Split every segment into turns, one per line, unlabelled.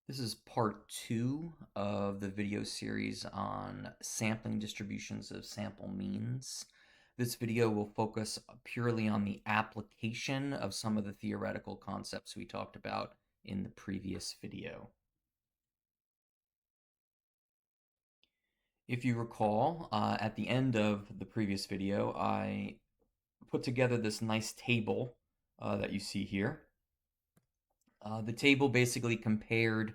This is part 2 of the video series on sampling distributions of sample means. This video will focus purely on the application of some of the theoretical concepts we talked about in the previous video. If you recall, at the end of the previous video, I put together this nice table that you see here. The table basically compared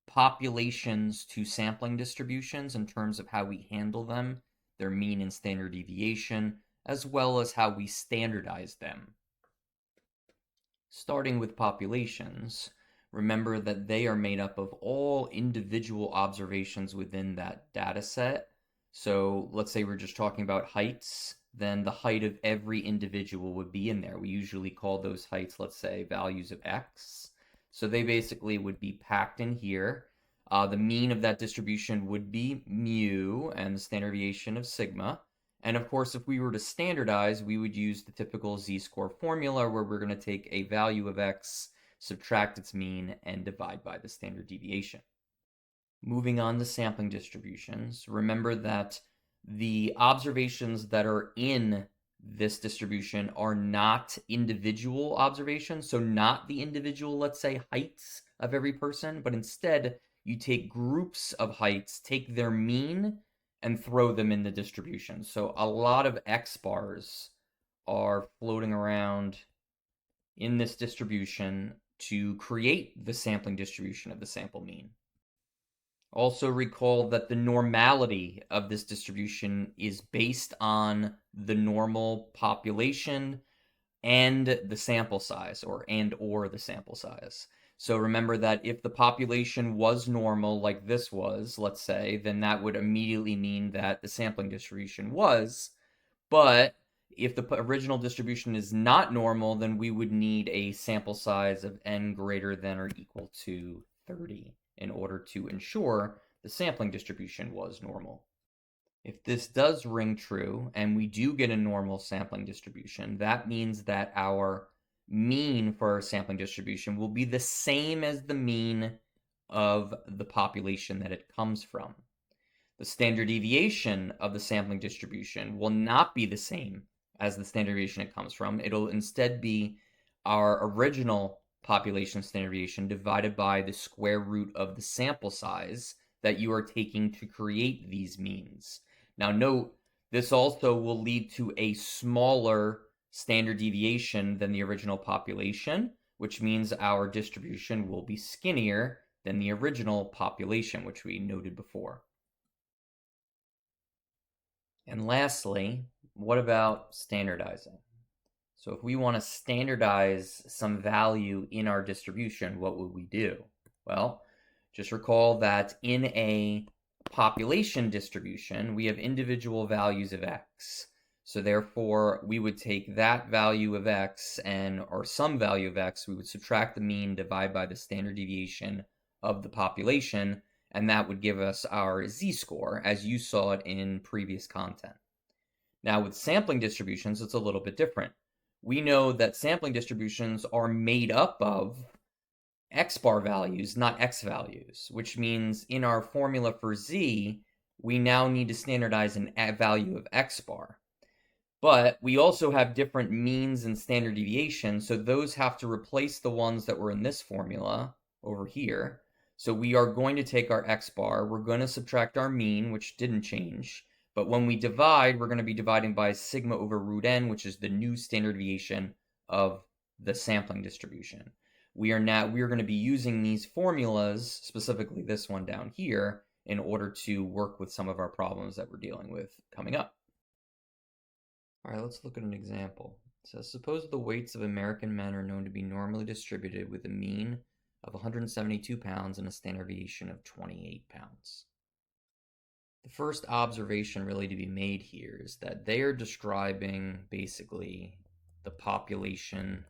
populations to sampling distributions in terms of how we handle them, their mean and standard deviation, as well as how we standardize them. Starting with populations, remember that they are made up of all individual observations within that data set. So let's say we're just talking about heights, then the height of every individual would be in there. We usually call those heights, let's say, values of x. So they basically would be packed in here. The mean of that distribution would be mu and the standard deviation of sigma. And of course, if we were to standardize, we would use the typical z-score formula where we're going to take a value of x, subtract its mean, and divide by the standard deviation. Moving on to sampling distributions, remember that the observations that are in this distribution are not individual observations, so not the individual, let's say, heights of every person, but instead you take groups of heights, take their mean, and throw them in the distribution. So a lot of x bars are floating around in this distribution to create the sampling distribution of the sample mean. Also recall that the normality of this distribution is based on the normal population and the sample size, or the sample size. So remember that if the population was normal, like this was, let's say, then that would immediately mean that the sampling distribution was. But if the original distribution is not normal, then we would need a sample size of n greater than or equal to 30 in order to ensure the sampling distribution was normal. If this does ring true and we do get a normal sampling distribution, that means that our mean for our sampling distribution will be the same as the mean of the population that it comes from. The standard deviation of the sampling distribution will not be the same as the standard deviation it comes from. It'll instead be our original population standard deviation divided by the square root of the sample size that you are taking to create these means. Now note, this also will lead to a smaller standard deviation than the original population, which means our distribution will be skinnier than the original population, which we noted before. And lastly, what about standardizing? So if we want to standardize some value in our distribution, what would we do? Well, just recall that in a population distribution, we have individual values of x. So therefore, we would take that value of x or some value of x, we would subtract the mean, divide by the standard deviation of the population, and that would give us our z-score, as you saw it in previous content. Now, with sampling distributions, it's a little bit different. We know that sampling distributions are made up of x bar values, not x values, which means in our formula for z, we now need to standardize a value of x bar. But we also have different means and standard deviation, so those have to replace the ones that were in this formula over here. So we are going to take our x bar, we're going to subtract our mean, which didn't change, but when we divide, we're going to be dividing by sigma over root n, which is the new standard deviation of the sampling distribution. We are going to be using these formulas, specifically this one down here, in order to work with some of our problems that we're dealing with coming up. All right, let's look at an example. It says, suppose the weights of American men are known to be normally distributed with a mean of 172 pounds and a standard deviation of 28 pounds. The first observation really to be made here is that they are describing basically the population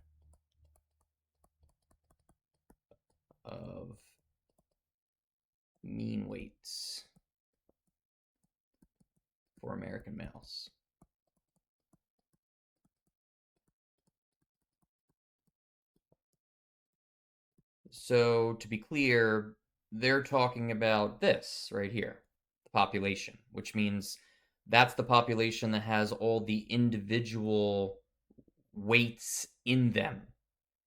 of mean weights for American males. So to be clear, they're talking about this right here, the population, which means that's the population that has all the individual weights in them.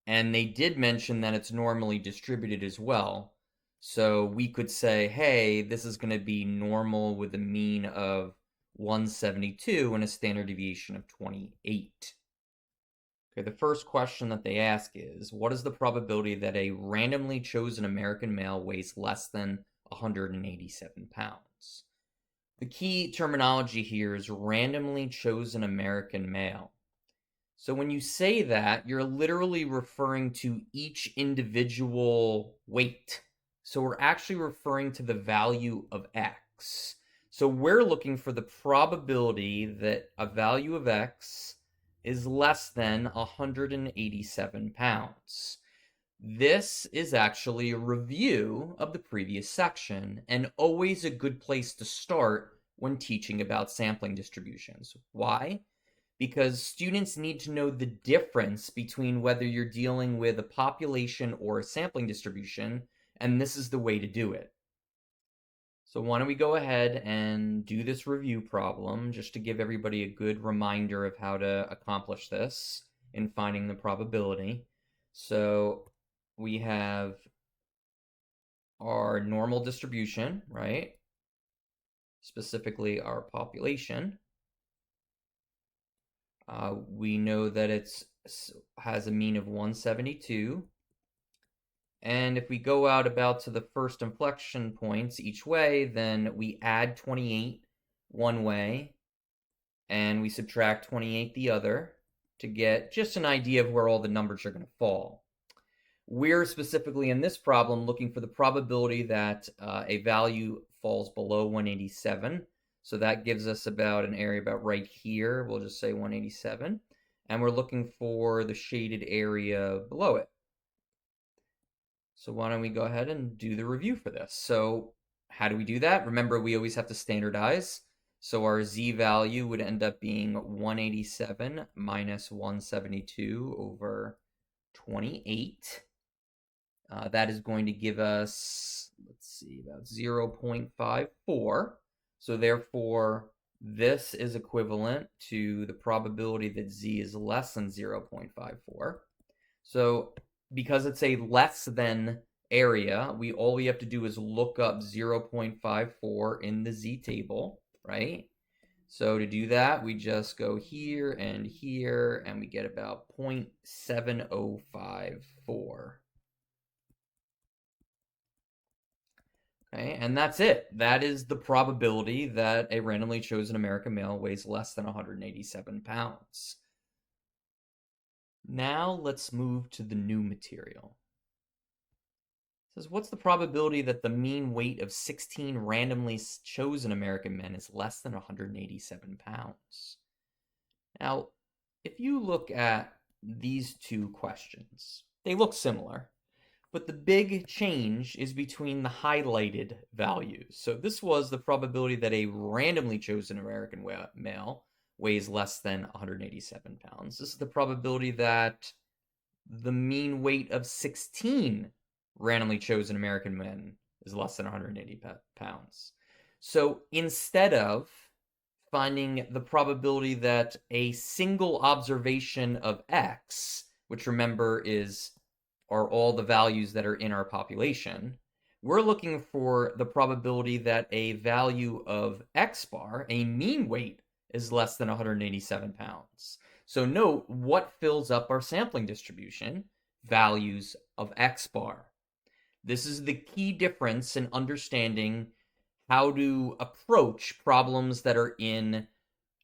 And they did mention that it's normally distributed as well. So we could say, hey, this is going to be normal with a mean of 172 and a standard deviation of 28. Okay, the first question that they ask is, what is the probability that a randomly chosen American male weighs less than 187 pounds? The key terminology here is randomly chosen American male. So when you say that, you're literally referring to each individual weight. So we're actually referring to the value of x. So we're looking for the probability that a value of x is less than 187 pounds. This is actually a review of the previous section and always a good place to start when teaching about sampling distributions. Why? Because students need to know the difference between whether you're dealing with a population or a sampling distribution, and this is the way to do it. So why don't we go ahead and do this review problem just to give everybody a good reminder of how to accomplish this in finding the probability. So we have our normal distribution, right? Specifically our population. We know that it has a mean of 172. And if we go out about to the first inflection points each way, then we add 28 one way and we subtract 28 the other to get just an idea of where all the numbers are going to fall. We're specifically in this problem looking for the probability that a value falls below 187. So that gives us about an area about right here. We'll just say 187. And we're looking for the shaded area below it. So why don't we go ahead and do the review for this? So how do we do that? Remember, we always have to standardize. So our z value would end up being 187 minus 172 over 28. That is going to give us, let's see, about 0.54. So therefore, this is equivalent to the probability that z is less than 0.54. So because it's a less than area, all we have to do is look up 0.54 in the z table, right? So to do that, we just go here, and we get about 0.7054. Okay, and that's it. That is the probability that a randomly chosen American male weighs less than 187 pounds. Now let's move to the new material. It says, what's the probability that the mean weight of 16 randomly chosen American men is less than 187 pounds? Now, if you look at these two questions, they look similar. But the big change is between the highlighted values. So this was the probability that a randomly chosen American male weighs less than 187 pounds. This is the probability that the mean weight of 16 randomly chosen American men is less than 180 pounds. So instead of finding the probability that a single observation of X, which remember are all the values that are in our population, we're looking for the probability that a value of X bar, a mean weight, is less than 187 pounds. So note what fills up our sampling distribution, values of X bar. This is the key difference in understanding how to approach problems that are in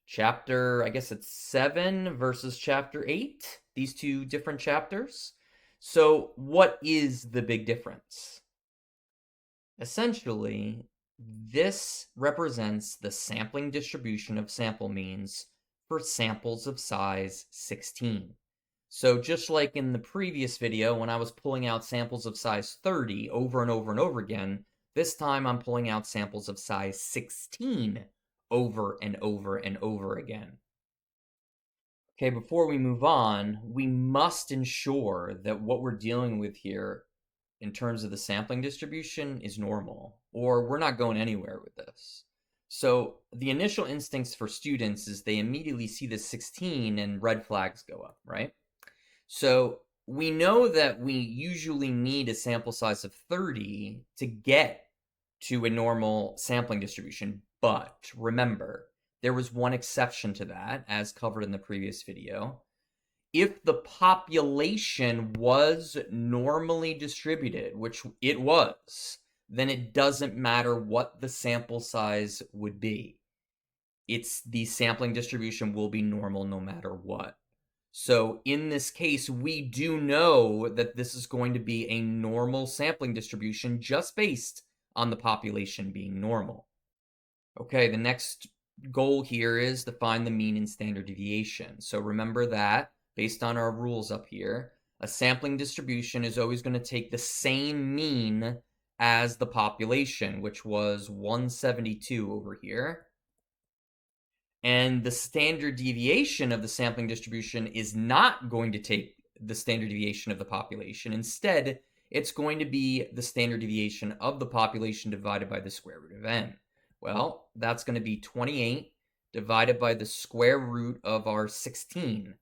chapter, I guess it's 7 versus chapter 8, these two different chapters. So what is the big difference? Essentially, this represents the sampling distribution of sample means for samples of size 16. So just like in the previous video when I was pulling out samples of size 30 over and over and over again, this time I'm pulling out samples of size 16 over and over and over again. Okay, before we move on, we must ensure that what we're dealing with here in terms of the sampling distribution is normal, or we're not going anywhere with this. So the initial instincts for students is they immediately see the 16 and red flags go up, right? So we know that we usually need a sample size of 30 to get to a normal sampling distribution. But remember, there was one exception to that, as covered in the previous video. If the population was normally distributed, which it was, then it doesn't matter what the sample size would be. The sampling distribution will be normal no matter what. So in this case, we do know that this is going to be a normal sampling distribution just based on the population being normal. Okay, the next goal here is to find the mean and standard deviation. So remember that, based on our rules up here, a sampling distribution is always going to take the same mean as the population, which was 172 over here. And the standard deviation of the sampling distribution is not going to take the standard deviation of the population. Instead, it's going to be the standard deviation of the population divided by the square root of n. Well, that's going to be 28 divided by the square root of our 16.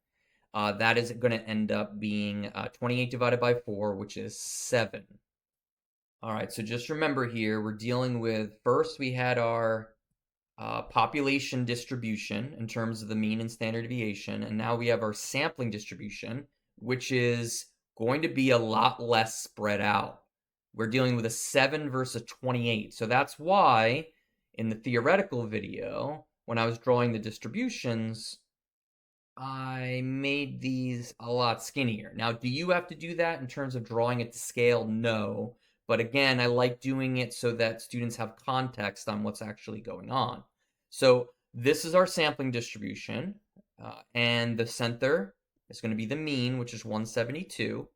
That is going to end up being 28 divided by 4, which is 7. All right, so just remember here, we're dealing with, first we had our population distribution in terms of the mean and standard deviation, and now we have our sampling distribution, which is going to be a lot less spread out. We're dealing with a 7 versus a 28, so that's why in the theoretical video, when I was drawing the distributions, I made these a lot skinnier. Now, do you have to do that in terms of drawing it to scale? No. But again, I like doing it so that students have context on what's actually going on. So this is our sampling distribution, and the center is going to be the mean, which is 172.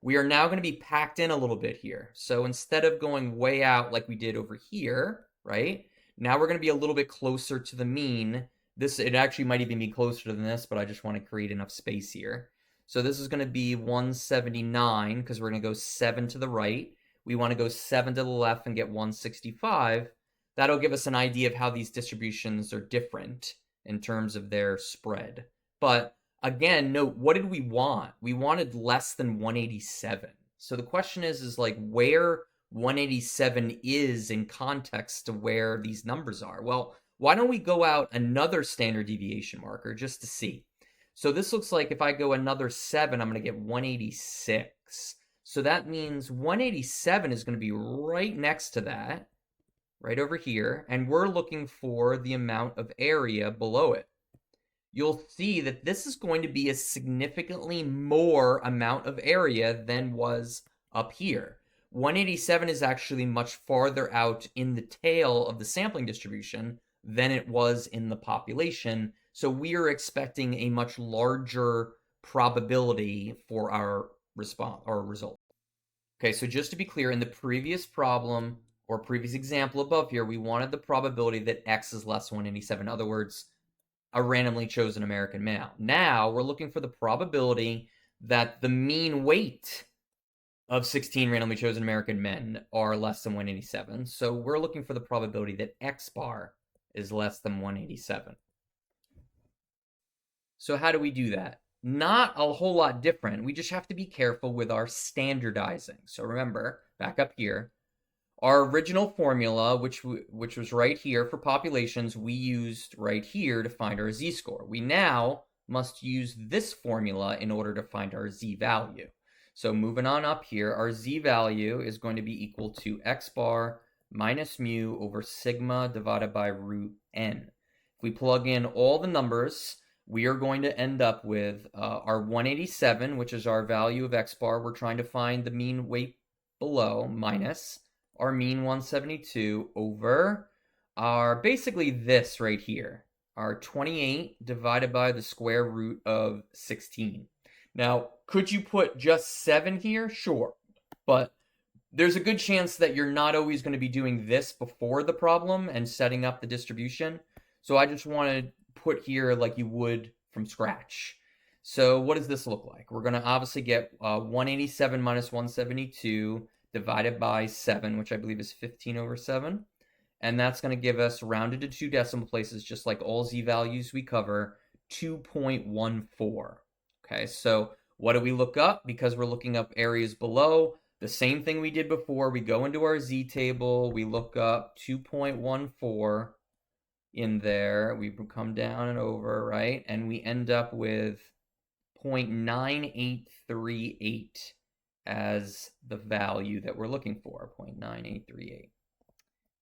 We are now going to be packed in a little bit here. So instead of going way out like we did over here, right? Now we're going to be a little bit closer to the mean. It actually might even be closer than this, but I just want to create enough space here. So this is going to be 179 because we're going to go 7 to the right. We want to go 7 to the left and get 165. That'll give us an idea of how these distributions are different in terms of their spread. But again, note, what did we want? We wanted less than 187. So the question is like where 187 is in context to where these numbers are. Well, why don't we go out another standard deviation marker just to see? So this looks like if I go another 7, I'm going to get 186. So that means 187 is going to be right next to that, right over here, and we're looking for the amount of area below it. You'll see that this is going to be a significantly more amount of area than was up here. 187 is actually much farther out in the tail of the sampling distribution than it was in the population. So we are expecting a much larger probability for our response or result. Okay, so just to be clear, in the previous problem or previous example above here, we wanted the probability that X is less than 187. In other words, a randomly chosen American male. Now we're looking for the probability that the mean weight of 16 randomly chosen American men are less than 187. So we're looking for the probability that X bar is less than 187. So how do we do that? Not a whole lot different. We just have to be careful with our standardizing. So remember, back up here, our original formula, which was right here for populations, we used right here to find our z-score. We now must use this formula in order to find our z-value. So moving on up here, our z-value is going to be equal to x bar minus mu over sigma divided by root n. If we plug in all the numbers, we are going to end up with our 187, which is our value of x bar. We're trying to find the mean weight below, minus our mean 172 over our basically this right here, our 28 divided by the square root of 16. Now, could you put just 7 here? Sure. But there's a good chance that you're not always going to be doing this before the problem and setting up the distribution. So I just want to put here like you would from scratch. So what does this look like? We're going to obviously get 187 minus 172 divided by 7, which I believe is 15 over 7. And that's going to give us, rounded to 2 decimal places, just like all z values we cover, 2.14. Okay, so what do we look up? Because we're looking up areas below, the same thing we did before. We go into our z table, we look up 2.14 in there, we come down and over, right? And we end up with 0.9838 as the value that we're looking for, 0.9838.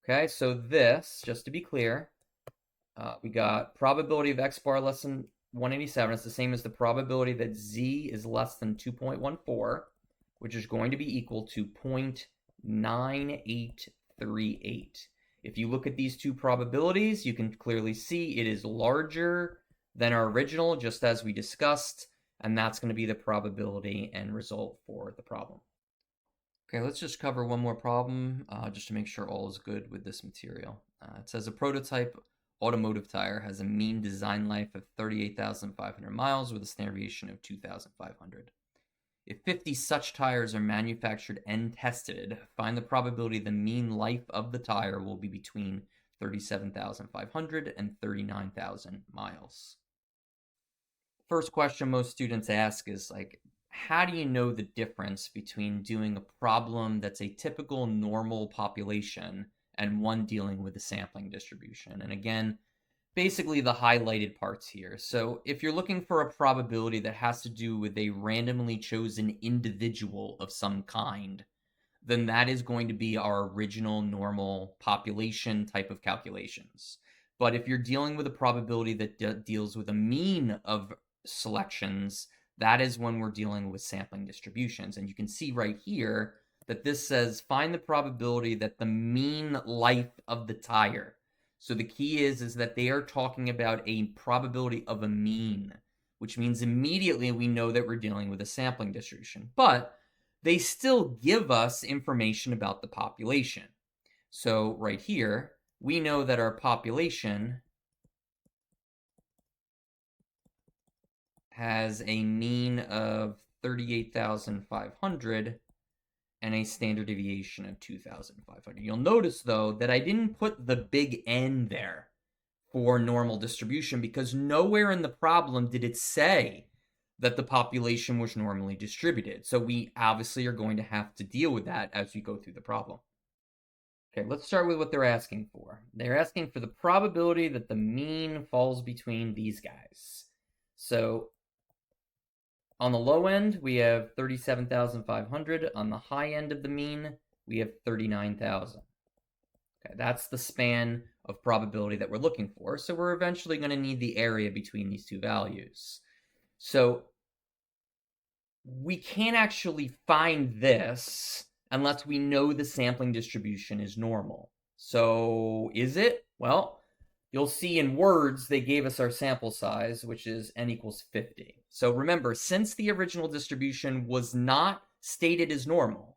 Okay, so this, just to be clear, we got probability of x bar less than 187. It's the same as the probability that z is less than 2.14, which is going to be equal to 0.9838. If you look at these two probabilities, you can clearly see it is larger than our original, just as we discussed, and that's going to be the probability and result for the problem. Okay, let's just cover one more problem, just to make sure all is good with this material. It says a prototype automotive tire has a mean design life of 38,500 miles with a standard deviation of 2,500. If 50 such tires are manufactured and tested, find the probability the mean life of the tire will be between 37,500 and 39,000 miles. First question most students ask is like, how do you know the difference between doing a problem that's a typical normal population and one dealing with a sampling distribution? And again, basically the highlighted parts here. So if you're looking for a probability that has to do with a randomly chosen individual of some kind, then that is going to be our original normal population type of calculations. But if you're dealing with a probability that deals with a mean of selections, that is when we're dealing with sampling distributions. And you can see right here that this says find the probability that the mean life of the tire. So the key is that they are talking about a probability of a mean, which means immediately we know that we're dealing with a sampling distribution. But they still give us information about the population. So right here, we know that our population has a mean of 38,500 and a standard deviation of 2,500. You'll notice, though, that I didn't put the big N there for normal distribution because nowhere in the problem did it say that the population was normally distributed. So we obviously are going to have to deal with that as we go through the problem. Okay, let's start with what they're asking for. They're asking for the probability that the mean falls between these guys. So on the low end, we have 37,500. On the high end of the mean, we have 39,000. Okay, that's the span of probability that we're looking for. So we're eventually going to need the area between these two values. So we can't actually find this unless we know the sampling distribution is normal. So is it? Well, you'll see in words they gave us our sample size, which is n equals 50. So remember, since the original distribution was not stated as normal,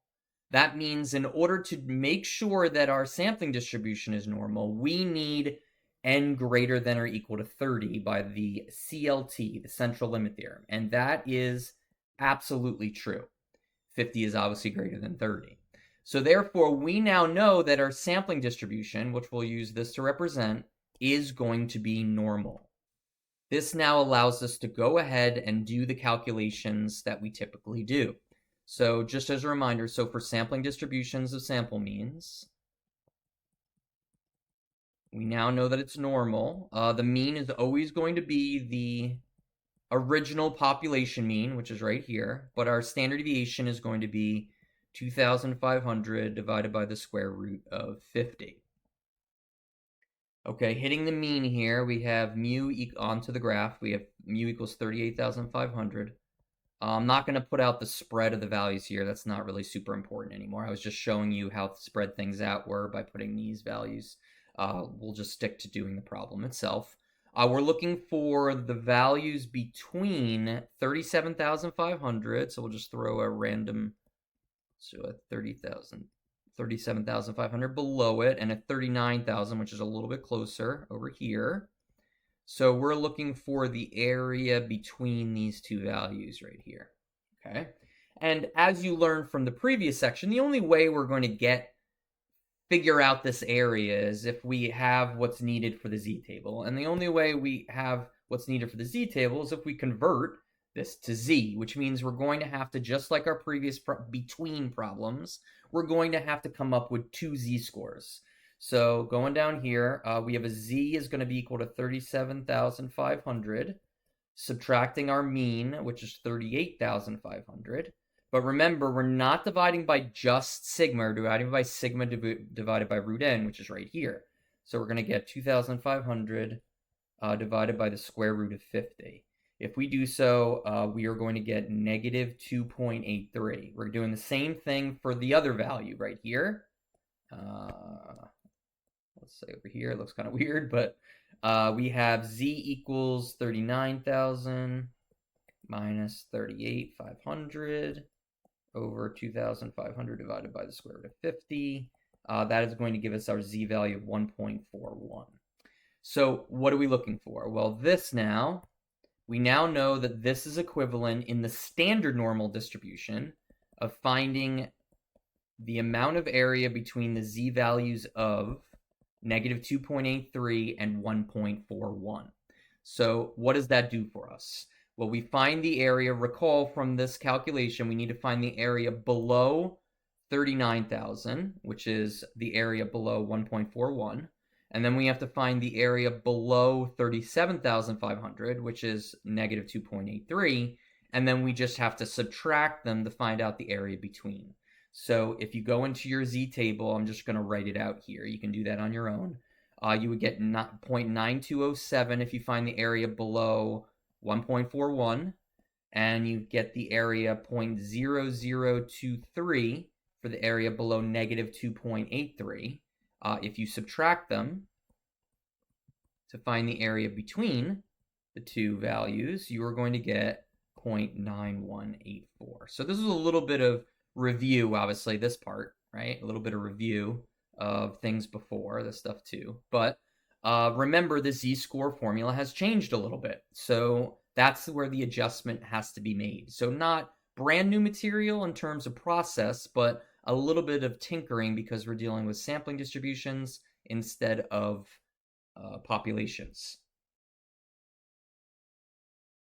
that means in order to make sure that our sampling distribution is normal, we need n greater than or equal to 30 by the CLT, the central limit theorem. And that is absolutely true. 50 is obviously greater than 30. So therefore, we now know that our sampling distribution, which we'll use this to represent, is going to be normal. This now allows us to go ahead and do the calculations that we typically do. So just as a reminder, so for sampling distributions of sample means, we now know that it's normal. The mean is always going to be the original population mean, which is right here, but our standard deviation is going to be 2,500 divided by the square root of 50. Okay, hitting the mean here, we have mu onto the graph. We have mu equals 38,500. I'm not going to put out the spread of the values here. That's not really super important anymore. I was just showing you how spread things out were by putting these values. We'll just stick to doing the problem itself. We're looking for the values between 37,500. So we'll just throw a random, so a 37,500 below it, and a 39,000, which is a little bit closer over here. So we're looking for the area between these two values right here, okay? And as you learned from the previous section, the only way we're going to figure out this area is if we have what's needed for the z-table. And the only way we have what's needed for the z-table is if we convert this to z, which means we're going to have to, just like our previous between problems, we're going to have to come up with two z-scores. So going down here, we have a z is going to be equal to 37,500, subtracting our mean, which is 38,500. But remember, we're not dividing by just sigma, we're dividing by sigma divided by root n, which is right here. So we're going to get 2,500 divided by the square root of 50. If we do so, we are going to get negative 2.83. We're doing the same thing for the other value right here. Let's say over here, it looks kind of weird, but we have z equals 39,000 minus 38,500 over 2,500 divided by the square root of 50. That is going to give us our z value of 1.41. So what are we looking for? Well, we now know that this is equivalent in the standard normal distribution of finding the amount of area between the z values of negative 2.83 and 1.41. So what does that do for us? Well, we find the area, recall from this calculation, we need to find the area below 39,000, which is the area below 1.41. And then we have to find the area below 37,500, which is negative 2.83. And then we just have to subtract them to find out the area between. So if you go into your z-table, I'm just going to write it out here. You can do that on your own. You would get 0.9207 if you find the area below 1.41, and you get the area 0.0023 for the area below negative 2.83. If you subtract them to find the area between the two values, you are going to get 0.9184. So this is a little bit of review, obviously, this part, right? A little bit of review of things before, this stuff too. But remember, the z-score formula has changed a little bit. So that's where the adjustment has to be made. So not brand new material in terms of process, but a little bit of tinkering because we're dealing with sampling distributions instead of populations.